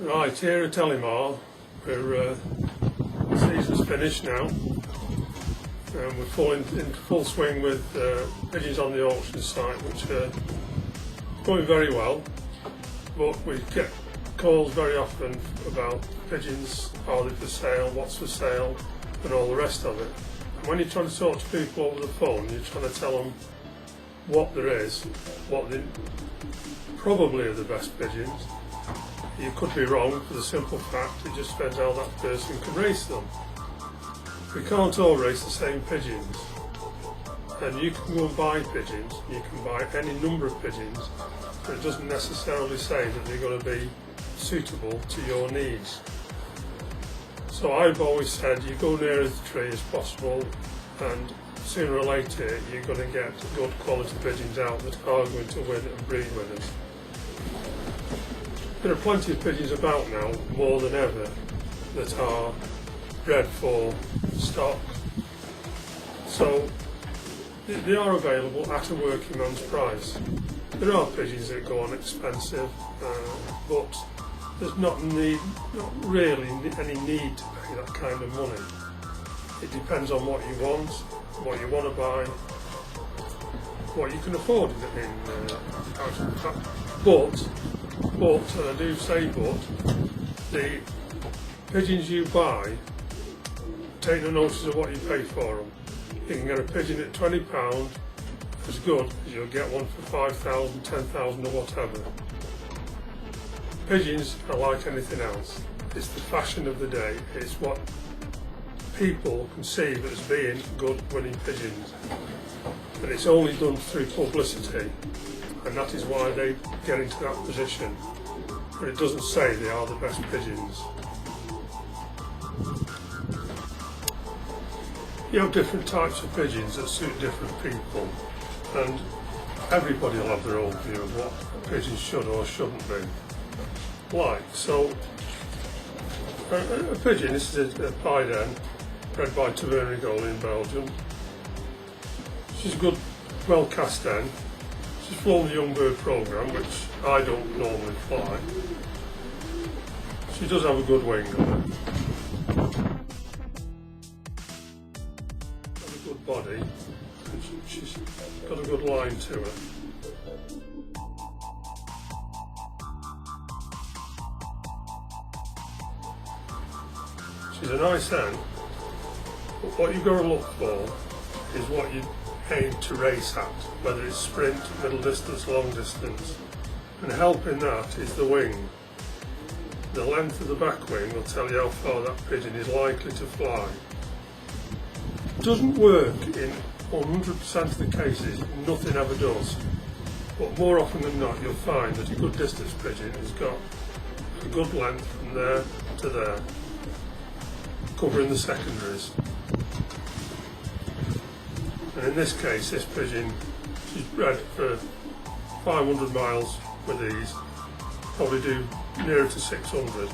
Right, here at Elimar, the season's finished now, and we're into full swing with pigeons on the auction site, which are going very well, but we get calls very often about pigeons, are they for sale, what's for sale, and all the rest of it. And when you're trying to talk to people over the phone, you're trying to tell them what there is, what they probably are the best pigeons. You could be wrong for the simple fact it just depends how that person can race them. We can't all race the same pigeons, and you can go and buy pigeons, you can buy any number of pigeons, but it doesn't necessarily say that they're going to be suitable to your needs. So I've always said you go near as the tree as possible, and sooner or later you're going to get good quality pigeons out that are going to win and breed winners. There are plenty of pigeons about now, more than ever, that are bred for stock. So they are available at a working man's price. There are pigeons that go on expensive, but there's not really any need to pay that kind of money. It depends on what you want to buy, what you can afford But I do say, the pigeons you buy, take no notice of what you pay for them. You can get a pigeon at £20 as good as you'll get one for £5,000, £10,000 or whatever. Pigeons are like anything else. It's the fashion of the day. It's what people conceive as being good winning pigeons. But it's only done through publicity, and that is why they get into that position. But it doesn't say they are the best pigeons. You have different types of pigeons that suit different people, and everybody will have their own view of what a pigeon should or shouldn't be like. So a pigeon, this is a pied hen, bred by Tavernier in Belgium. She's a good, well cast hen. She's flown the young bird programme, which I don't normally fly. She does have a good wing on her. Got a good body, and she's got a good line to her. She's a nice hen, but what you've got to look for is what you aim to race at, whether it's sprint, middle distance, long distance, and helping that is the wing. The length of the back wing will tell you how far that pigeon is likely to fly. It doesn't work in 100% of the cases, nothing ever does, but more often than not you'll find that a good distance pigeon has got a good length from there to there, covering the secondaries. And in this case, this pigeon, she's bred for 500 miles with ease, probably do nearer to 600.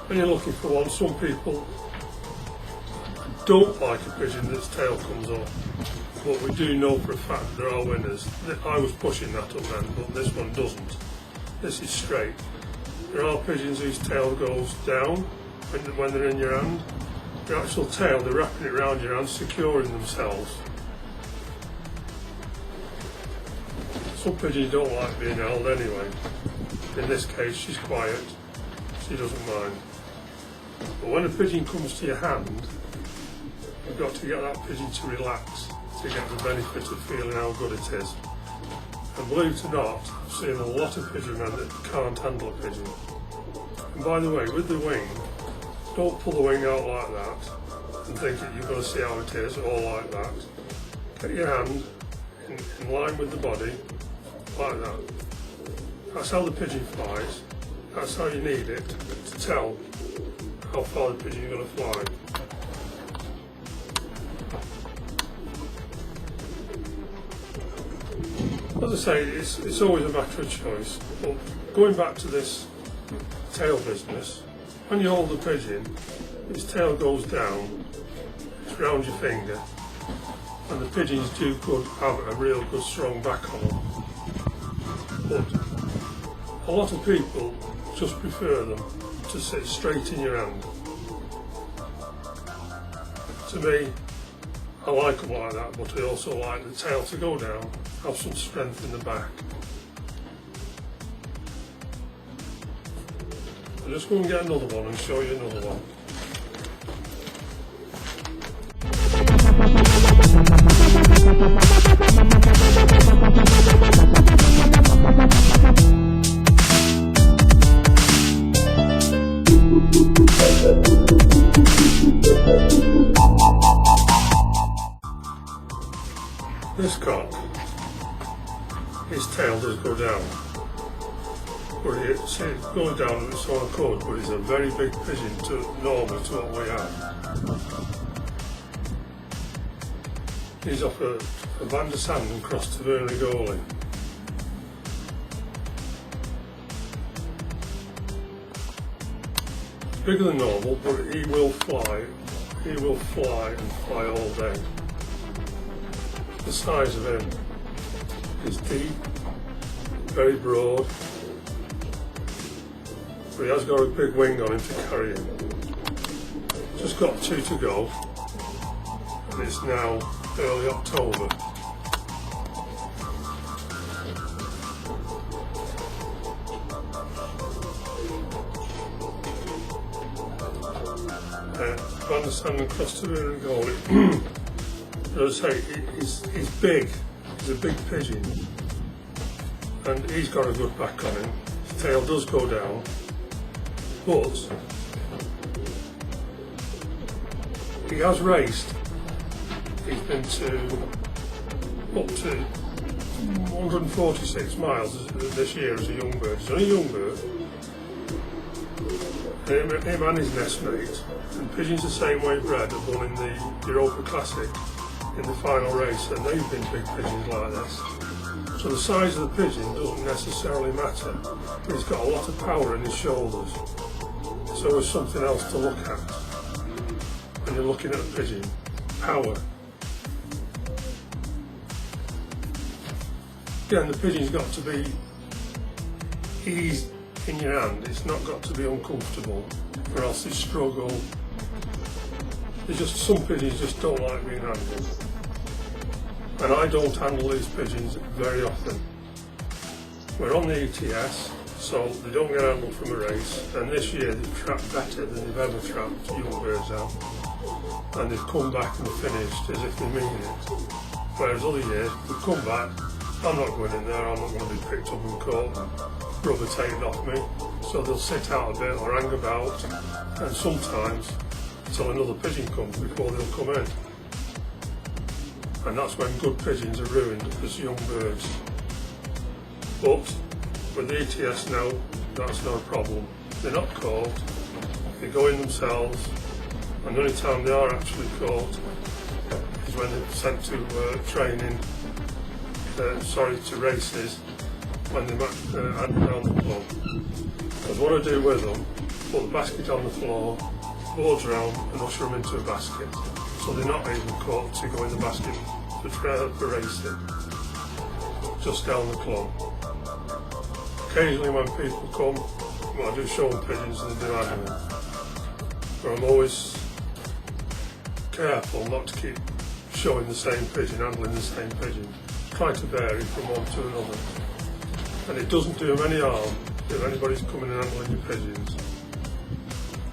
When you're looking for one, some people don't like a pigeon that's tail comes up, but we do know for a fact there are winners. I was pushing that up then, but this one doesn't. This is straight. There are pigeons whose tail goes down when they're in your hand. The actual tail, they're wrapping it around your hand, securing themselves. Some pigeons don't like being held anyway. In this case, she's quiet, she doesn't mind. But when a pigeon comes to your hand, you've got to get that pigeon to relax to get the benefit of feeling how good it is. And believe it or not, I've seen a lot of pigeon men that can't handle a pigeon. And by the way, with the wing, don't pull the wing out like that and think that you're going to see how it is, or like that. Get your hand in line with the body, like that. That's how the pigeon flies. That's how you need it to tell how far the pigeon is going to fly. As I say, it's always a matter of choice, but going back to this tail business, when you hold the pigeon, its tail goes down, it's round your finger, and the pigeons do have a real good strong back on them. but a lot of people just prefer them to sit straight in your hand. To me, I like them like that, but I also like the tail to go down, have some strength in the back. I'll just go and get another one and show you another one. This cock, his tail does go down, but it's going down of its own accord, but it's a very big pigeon normal to what we have. He's off a Van der Sand and crossed to Vernigoli. Bigger than normal, but he will fly. He will fly and fly all day. The size of him is deep, very broad, but he has got a big wing on him to carry him. Just got 2 to go, and it's now early October. Van der Sand and cross to Vernigoli. As I say, he's big. He's a big pigeon, and he's got a good back on him. His tail does go down, but he has raced. He's been up to 146 miles this year as a young bird. He's only a young bird. Him and his nestmate, and pigeons the same way bred, have won in the Europa Classic in the final race, and they've been big pigeons like this. So the size of the pigeon doesn't necessarily matter. He's got a lot of power in his shoulders. So there's something else to look at when you're looking at a pigeon. Power. Again, the pigeon's got to be eased in your hand. It's not got to be uncomfortable, or else they struggle. Some pigeons just don't like being handled. And I don't handle these pigeons very often. We're on the ETS, so they don't get handled from a race, and this year they've trapped better than they've ever trapped young birds out. And they've come back and finished as if they mean it. Whereas other years, they've come back, I'm not going in there, I'm not going to be picked up and caught, rubber taken off me. So they'll sit out a bit or hang about, and sometimes till another pigeon comes before they'll come in. And that's when good pigeons are ruined as young birds. But with the ETS now, that's no problem. They're not caught, they go in themselves, and the only time they are actually caught is when they're sent to training, to races, when they're handed down the club. Because what I do with them, put the basket on the floor, boards around and usher them into a basket. So they're not even caught to go in the basket for racing, just down the club. Occasionally when people come, I do show them pigeons and they do hang them. But I'm always careful not to keep showing the same pigeon, handling the same pigeon. Try to vary from one to another. And it doesn't do them any harm if anybody's coming and handling your pigeons,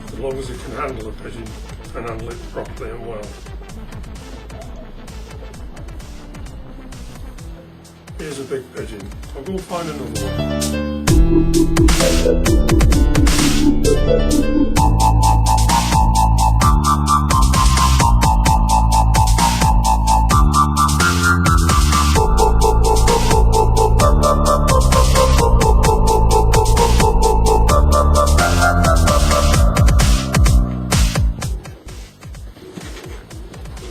as long as they can handle a pigeon and handle it properly and well. Here's a big pigeon. I'll go find another one.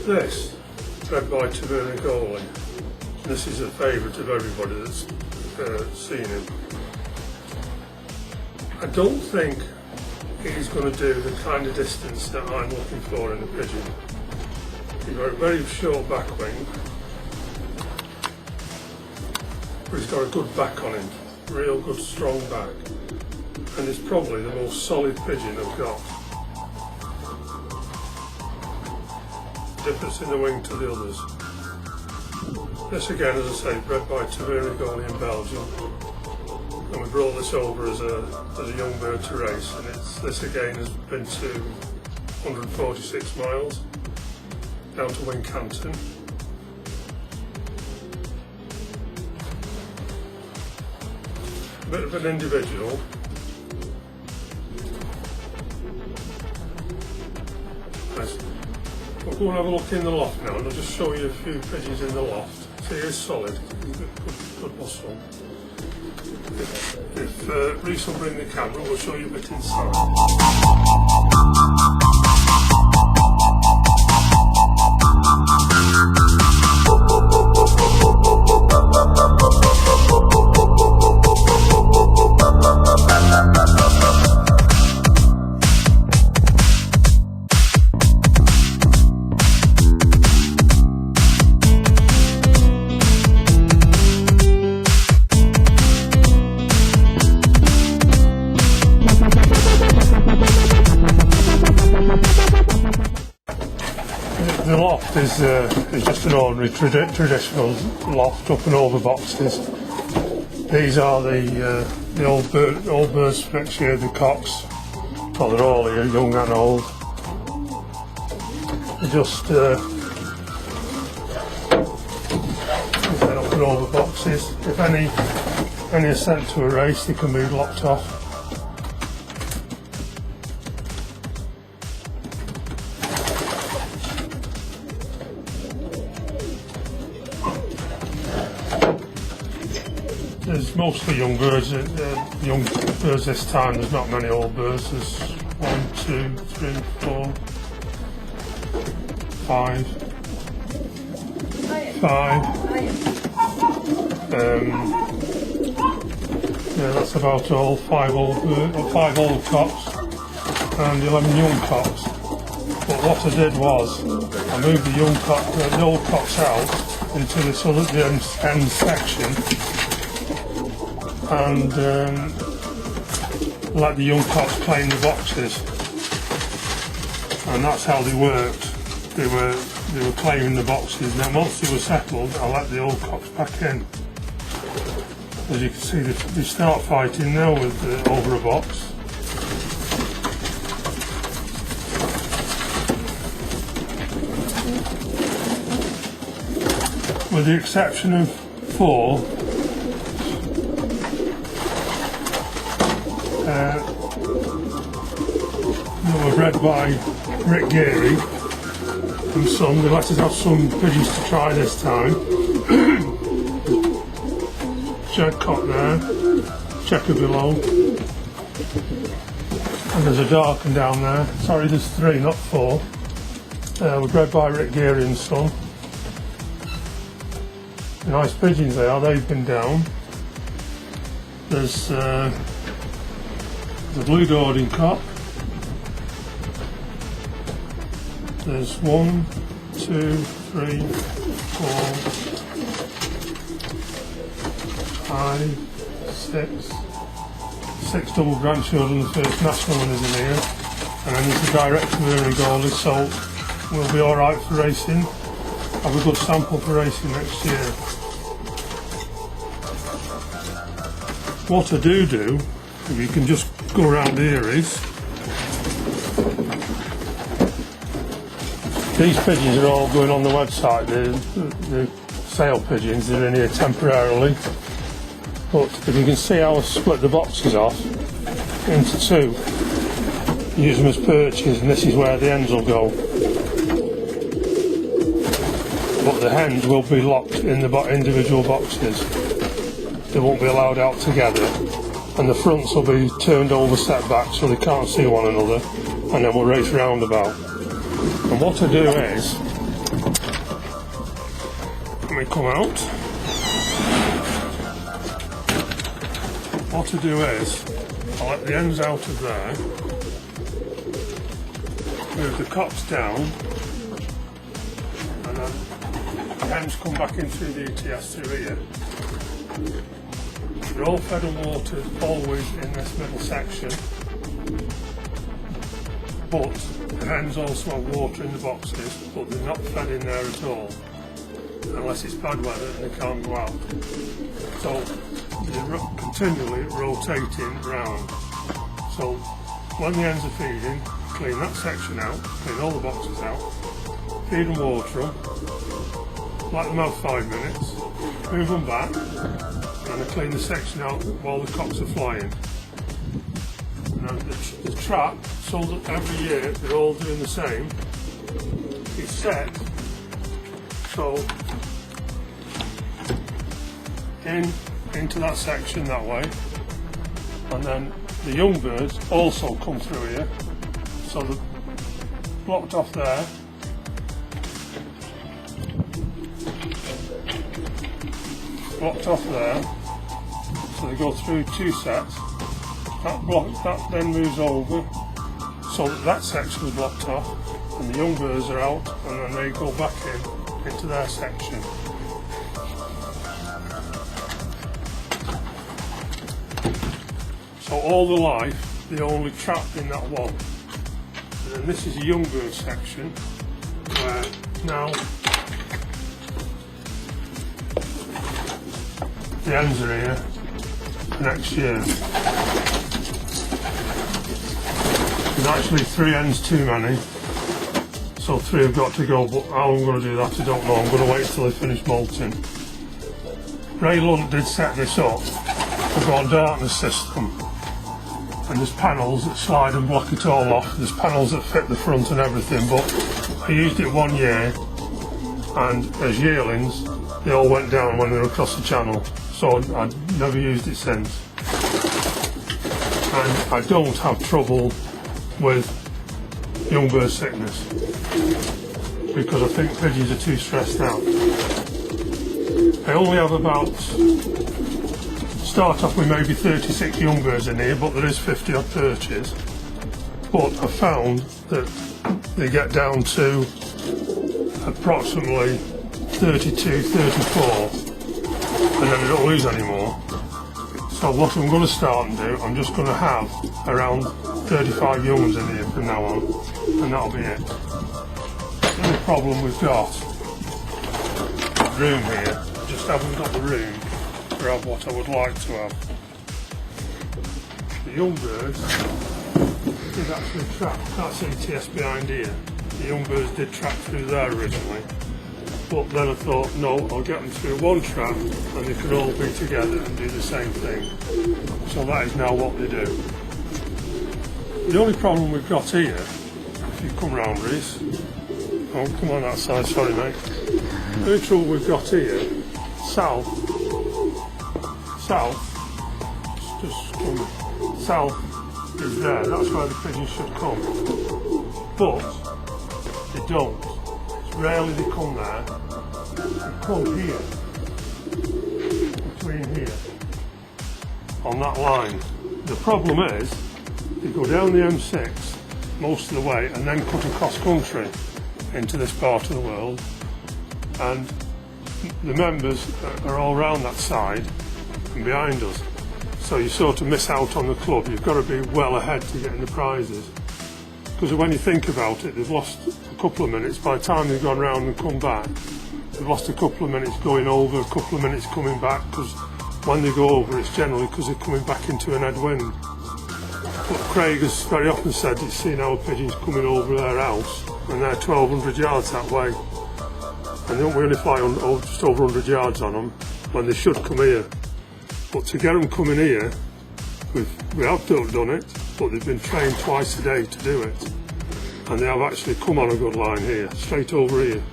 This, bred by Vernigoli. This is a favourite of everybody that's seen him. I don't think he's going to do the kind of distance that I'm looking for in a pigeon. He's got a very short back wing, but he's got a good back on him. real good strong back, and it's probably the most solid pigeon I've got. Difference in the wing to the others. This again, as I say, bred by Tavernier in Belgium, and we brought this over as a young bird to race, and this again has been to 146 miles down to Wincanton. A bit of an individual. Nice. We'll go and have a look in the loft now, and I'll just show you a few pigeons in the loft. See, it's solid, good muscle. If Reese will bring the camera, we'll show you a bit inside. The loft is just an ordinary traditional loft up and over boxes. These are the old birds for next year, the cocks. Well, they're all here, young and old. They're just up and over boxes. If any are sent to a race, they can be locked off. There's mostly young birds this time. There's not many old birds. There's 1, 2, 3, 4, 5. Yeah, that's about all. 5 old cocks and 11 young cocks. But what I did was I moved the old cocks out into this other end section, and let the young cocks claim the boxes, and that's how they worked. They were claiming the boxes, and then once they were settled, I let the old cocks back in. As you can see, they start fighting now over a box. With the exception of 4, that were bred by Rick Geary and Son. They let us have some pigeons to try this time. Shed cock there, checker below, and there's a dark one down there. Sorry, there's 3, not 4. Were bred by Rick Geary and Son. Nice pigeons they are, they've been down. There's the blue Dorking cock. There's 1, 2, 3, 4, 5, 6 double grandchildren. The first national winners in here, and then there's the direct to Early Goalie, so we'll be alright for racing. Have a good sample for racing next year. What I do, if you can just go around here, is these pigeons are all going on the website. The sale pigeons, they're in here temporarily. But if you can see how I split the boxes off into 2, use them as perches, and this is where the hens will go. But the hens will be locked in the individual boxes. They won't be allowed out together, and the fronts will be turned over, set back, so they can't see one another, and then we'll race roundabout. And what I do is, let me come out. What I do is, I let the hens out of there, move the cocks down, and then the hens come back in through the ETS through here. They're all fed and watered always in this middle section, but the hens also have water in the boxes, but they're not fed in there at all, unless it's bad weather and they can't go out. So they're continually rotating round. So when the hens are feeding, clean that section out, clean all the boxes out, feed and water them, let them have 5 minutes, move them back, and I clean the section out while the cocks are flying. And the trap, sold every year, they're all doing the same. It's set so into that section that way, and then the young birds also come through here, so they're blocked off there. Blocked off there, so they go through 2 sets. That then moves over, so that section is blocked off, and the young birds are out, and then they go back into their section. So all the life, they only trapped in that one. And then this is a young bird section, where now the hens are here for next year. There's actually 3 hens too many, so 3 have got to go, but how I'm going to do that I don't know. I'm going to wait till they finish molting. Ray Lunt did set this up. We've got a darkness system, and there's panels that slide and block it all off. There's panels that fit the front and everything, but I used it 1 year, and as yearlings they all went down when they were across the channel, so I've never used it since. And I don't have trouble with young bird sickness, because I think pigeons are too stressed out. I only have start off with maybe 36 young birds in here, but there is 50 odd perches. But I found that they get down to approximately 32, 34, and then I don't lose any more. So what I'm going to start and do, I'm just going to have around 35 young ones in here from now on, and that'll be it. The only problem we've got, room here, I just haven't got the room to have what I would like to have. The young birds did actually trap, that's ATS behind here. The young birds did trap through there originally, but then I thought, no, I'll get them through one trap and they can all be together and do the same thing. So that is now what they do. The only problem we've got here, if you come round, Reese, oh, come on that side, sorry mate. The only trouble we've got here, south, is there, that's where the pigeons should come. But they don't. It's rarely they come there. They come here, between here, on that line. The problem is, they go down the M6 most of the way and then cut across country into this part of the world, and the members are all round that side and behind us, so you sort of miss out on the club. You've got to be well ahead to get in the prizes, because when you think about it, they've lost a couple of minutes. By the time they've gone round and come back, they've lost a couple of minutes going over, a couple of minutes coming back, because when they go over it's generally because they're coming back into an headwind. But Craig has very often said he's seen our pigeons coming over their house and they're 1200 yards that way, and we only fly just over 100 yards on them when they should come here. But to get them coming here, we have done it, but they've been trained twice a day to do it, and they have actually come on a good line here, straight over here,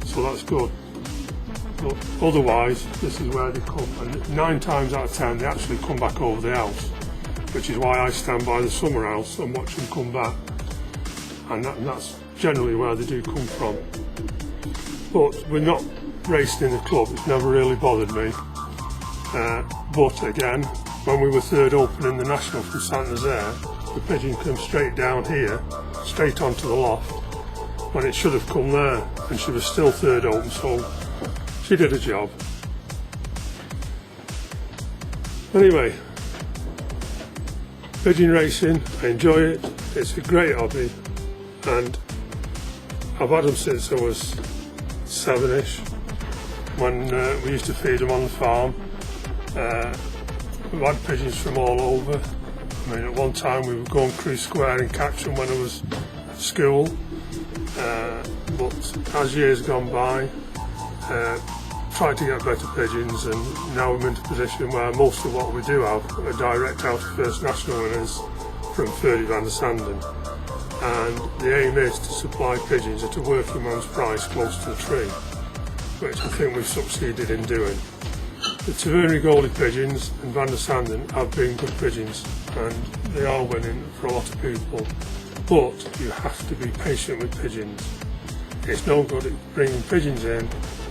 so that's good. But otherwise, this is where they come, and 9 times out of 10 they actually come back over the house, which is why I stand by the summer house and watch them come back, and that's generally where they do come from. But we're not racing in the club, it's never really bothered me. But again, when we were third open in the National from Saint Nazaire, the pigeon came straight down here, straight onto the loft, when it should have come there, and she was still third open, so she did a job. Anyway, pigeon racing, I enjoy it, it's a great hobby, and I've had them since I was 7ish, when we used to feed them on the farm. We've had pigeons from all over. I mean, at one time we would go on Crewe Square and catch them when I was at school, but as years gone by, tried to get better pigeons, and now I'm in a position where most of what we do have are direct out of First National winners from 30 van der Sanden, and the aim is to supply pigeons at a working man's price close to the tree, which I think we've succeeded in doing. The Tavernier Goldie pigeons and van der Sanden have been good pigeons, and they are winning for a lot of people, but you have to be patient with pigeons. It's no good at bringing pigeons in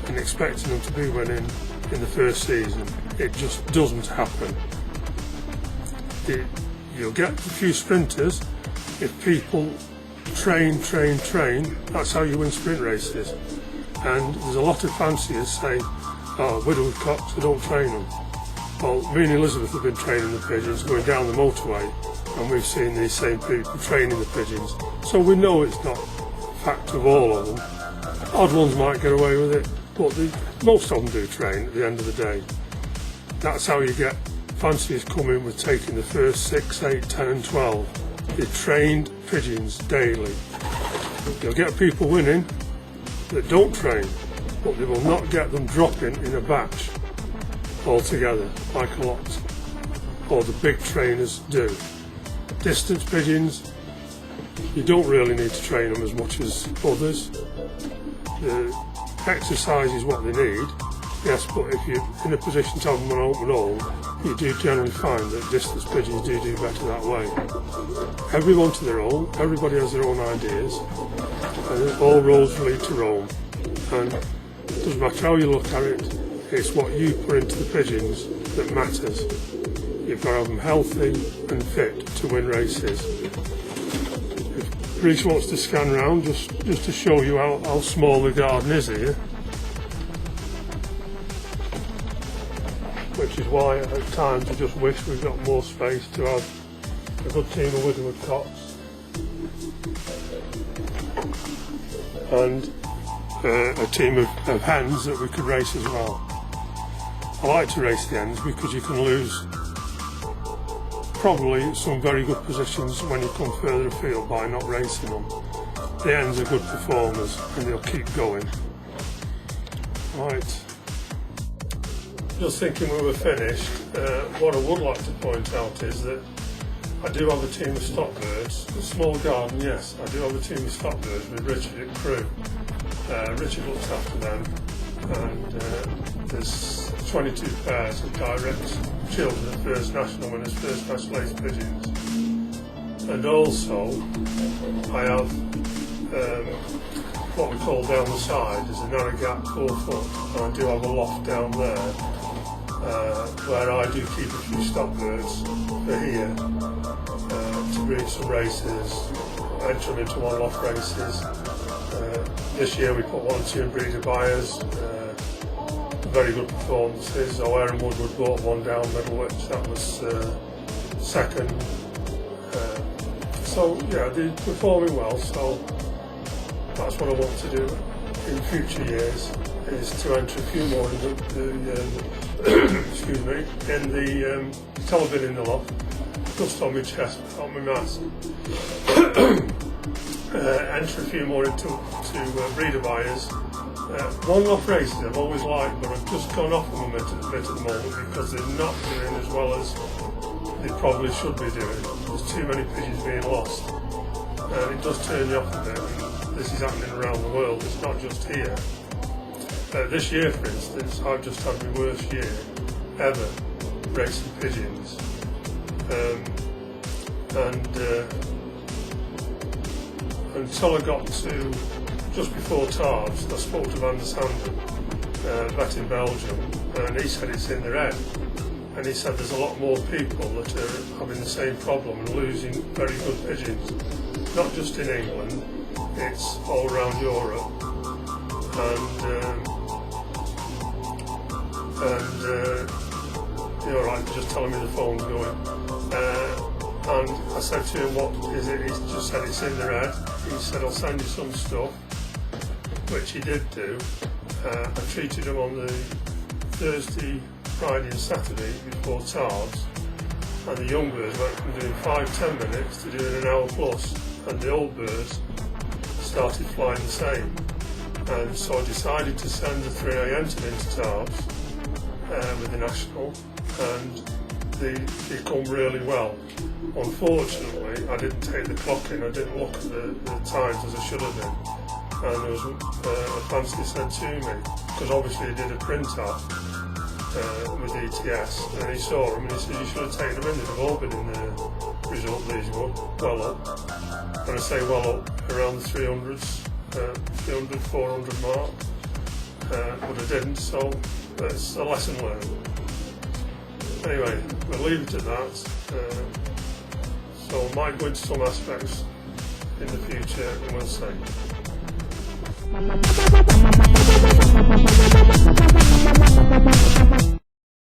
and expecting them to be winning in the first season. It just doesn't happen. You'll get a few sprinters if people train, that's how you win sprint races. And there's a lot of fanciers saying, oh, widowed cocks, I don't train them. Well, me and Elizabeth have been training the pigeons going down the motorway, and we've seen these same people training the pigeons. So we know it's not a fact of all of them. Odd ones might get away with it, but most of them do train at the end of the day. That's how you get fanciers coming with taking the first 6, 8, 10 and 12. They're trained pigeons daily. You'll get people winning that don't train, but they will not get them dropping in a batch altogether like a lot, or the big trainers do. Distance pigeons, you don't really need to train them as much as others. The exercise is what they need, yes, but if you're in a position to have them on open hole, you do generally find that distance pigeons do better that way. Everyone to their own, everybody has their own ideas, and all roads lead to Rome, and it doesn't matter how you look at it, it's what you put into the pigeons that matters. You've got to have them healthy and fit to win races. If Reece wants to scan around just to show you how small the garden is here, which is why at times I just wish we've got more space to have a good team of widowed cocks and a team of hens that we could race as well. I like to race the hens because you can lose probably some very good positions when you come further afield by not racing them. The hens are good performers and they'll keep going. Right. Just thinking we were finished, what I would like to point out is that I do have a team of stock birds. A small garden, yes, I do have a team of stock birds with Richard at Crewe. Richard looks after them, and there's 22 pairs of direct children of First National winners, First National Ace pigeons. And also, I have what we call down the side is a narrow gap 4 foot, and I do have a loft down there where I do keep a few stock birds for here to breed some races, enter them into one-off races. This year we put 1 or 2 in breeder buyers, very good performances. O'Hare and Woodward bought one down Middlewich, that was second. So yeah, they're performing well, so that's what I want to do in future years, is to enter a few more in the excuse me, in the telebin in the loft, just on my chest, on my mask. Enter a few more into breeder buyers. One-off races I've always liked, but I've just gone off them a bit at the moment because they're not doing as well as they probably should be doing. There's too many pigeons being lost, and it does turn you off a bit. And this is happening around the world, it's not just here. This year, for instance, I've just had my worst year ever racing pigeons, until I got to just before Tarbes, I spoke to Van der Sanden, vet in Belgium, and he said it's in their head. And he said there's a lot more people that are having the same problem and losing very good pigeons, not just in England, it's all around Europe. And "You're all right, just telling me the phone's going." And I said to him, "What is it?" He just said, "It's in their head." He said, "I'll send you some stuff," which he did do. I treated him on the Thursday, Friday and Saturday before TARS, and the young birds went from doing 5-10 minutes to doing an hour plus, and the old birds started flying the same. And so I decided to send the 3 AM to into TARS with the National, and they come really well. Unfortunately, I didn't take the clock in, I didn't look at the times as I should have been, and there was a fancy said to me, because obviously he did a print-off with ETS, and he saw them and he said, "You should have taken them in, they've all been in the result, these were well up." When I say well up, around the 300s, 300, 400 mark, but I didn't, so it's a lesson learned. Anyway, we'll leave it at that. So I might go into some aspects in the future, and we'll see.